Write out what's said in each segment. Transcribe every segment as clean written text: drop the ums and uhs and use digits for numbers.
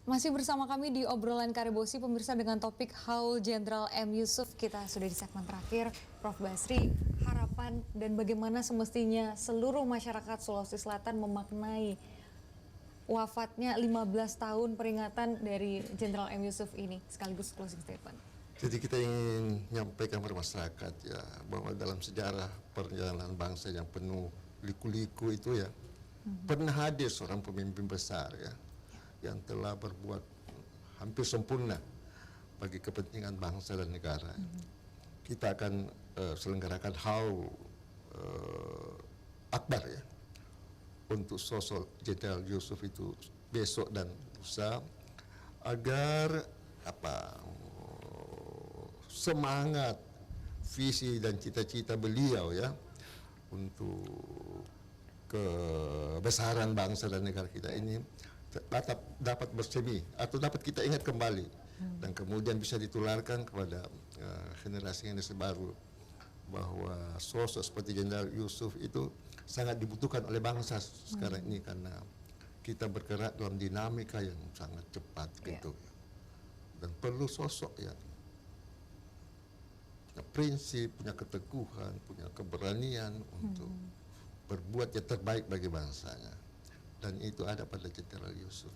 Masih bersama kami di obrolan Karebosi, pemirsa, dengan topik Haul Jenderal M. Yusuf. Kita sudah di segmen terakhir. Prof. Basri, harapan dan bagaimana semestinya seluruh masyarakat Sulawesi Selatan memaknai wafatnya 15 tahun peringatan dari Jenderal M. Yusuf ini, sekaligus closing statement. Jadi kita ingin menyampaikan kepada masyarakat ya, bahwa dalam sejarah perjalanan bangsa yang penuh liku-liku itu ya, pernah hadir seorang pemimpin besar ya, yang telah berbuat hampir sempurna bagi kepentingan bangsa dan negara. Kita akan selenggarakan haul akbar ya untuk sosok Jenderal Yusuf itu besok dan lusa, agar semangat, visi dan cita-cita beliau ya untuk kebesaran bangsa dan negara kita ini dapat bersemi atau dapat kita ingat kembali dan kemudian bisa ditularkan kepada generasi baru, bahwa sosok seperti Jenderal Yusuf itu sangat dibutuhkan oleh bangsa sekarang ini, karena kita bergerak dalam dinamika yang sangat cepat gitu dan perlu sosok yang punya prinsip, punya keteguhan, punya keberanian untuk berbuat yang terbaik bagi bangsanya. Dan itu ada pada Jenderal Yusuf.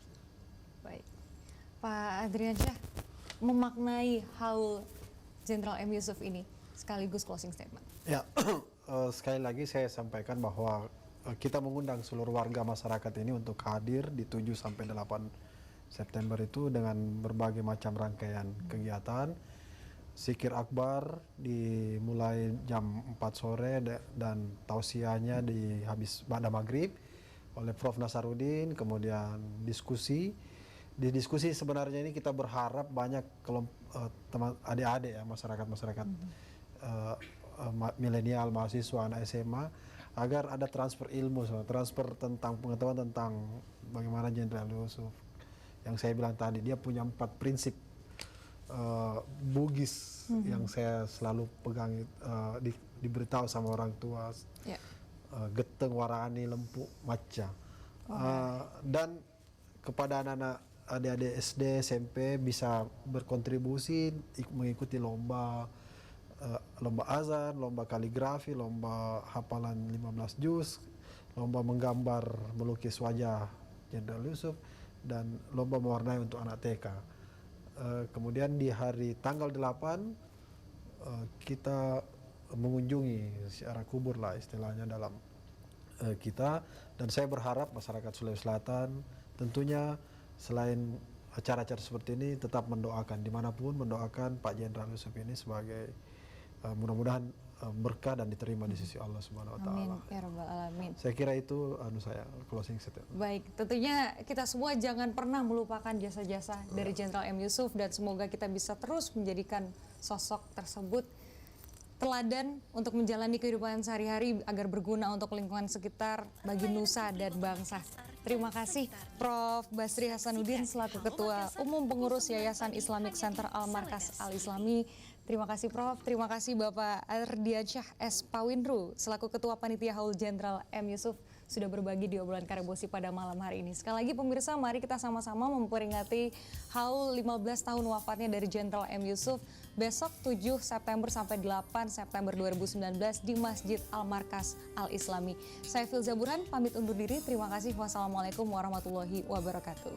Baik, Pak Adriansyah, memaknai haul Jenderal M. Yusuf ini sekaligus closing statement. Ya, sekali lagi saya sampaikan bahwa kita mengundang seluruh warga masyarakat ini untuk hadir di 7 sampai 8 September itu dengan berbagai macam rangkaian kegiatan. Zikir akbar dimulai jam 4 sore dan tausiahnya habis pada maghrib oleh Prof. Nasarudin, kemudian diskusi. Di diskusi sebenarnya ini kita berharap banyak teman adik-adik ya, masyarakat milenial, mahasiswa, anak SMA, agar ada transfer ilmu, transfer tentang pengetahuan tentang bagaimana Jenderal Yusuf. Yang saya bilang tadi, dia punya 4 prinsip Bugis yang saya selalu pegang, diberitahu sama orang tua. Geteng, warani, lempuk, maca. Dan kepada anak-anak adik-adik SD, SMP bisa berkontribusi mengikuti lomba azan, lomba kaligrafi, lomba hafalan 15 juz, lomba menggambar melukis wajah Jenderal Yusuf, dan lomba mewarnai untuk anak TK. Kemudian di hari tanggal 8 kita mengunjungi secara kubur lah istilahnya dalam kita, dan saya berharap masyarakat Sulawesi Selatan tentunya selain acara-acara seperti ini tetap mendoakan dimanapun, mendoakan Pak Jenderal Yusuf ini sebagai mudah-mudahan berkah dan diterima di sisi Allah Subhanahu wa taala. Amin ya rabbal alamin. Saya kira itu saya closing statement. Baik, tentunya kita semua jangan pernah melupakan jasa-jasa dari Jenderal M. Yusuf, dan semoga kita bisa terus menjadikan sosok tersebut teladan untuk menjalani kehidupan sehari-hari agar berguna untuk lingkungan sekitar, bagi nusa dan bangsa. Terima kasih Prof. Basri Hasanuddin selaku Ketua Umum Pengurus Yayasan Islamic Center Al-Markas Al-Islami. Terima kasih Prof. Terima kasih Bapak Ardiansyah S. Pawindru selaku Ketua Panitia Haul Jenderal M. Yusuf sudah berbagi di obrolan Karebosi pada malam hari ini. Sekali lagi pemirsa, mari kita sama-sama memperingati haul 15 tahun wafatnya dari Jenderal M. Yusuf besok 7 September sampai 8 September 2019 di Masjid Al-Markas Al-Islami. Saya Filza Burhan pamit undur diri. Terima kasih. Wassalamualaikum warahmatullahi wabarakatuh.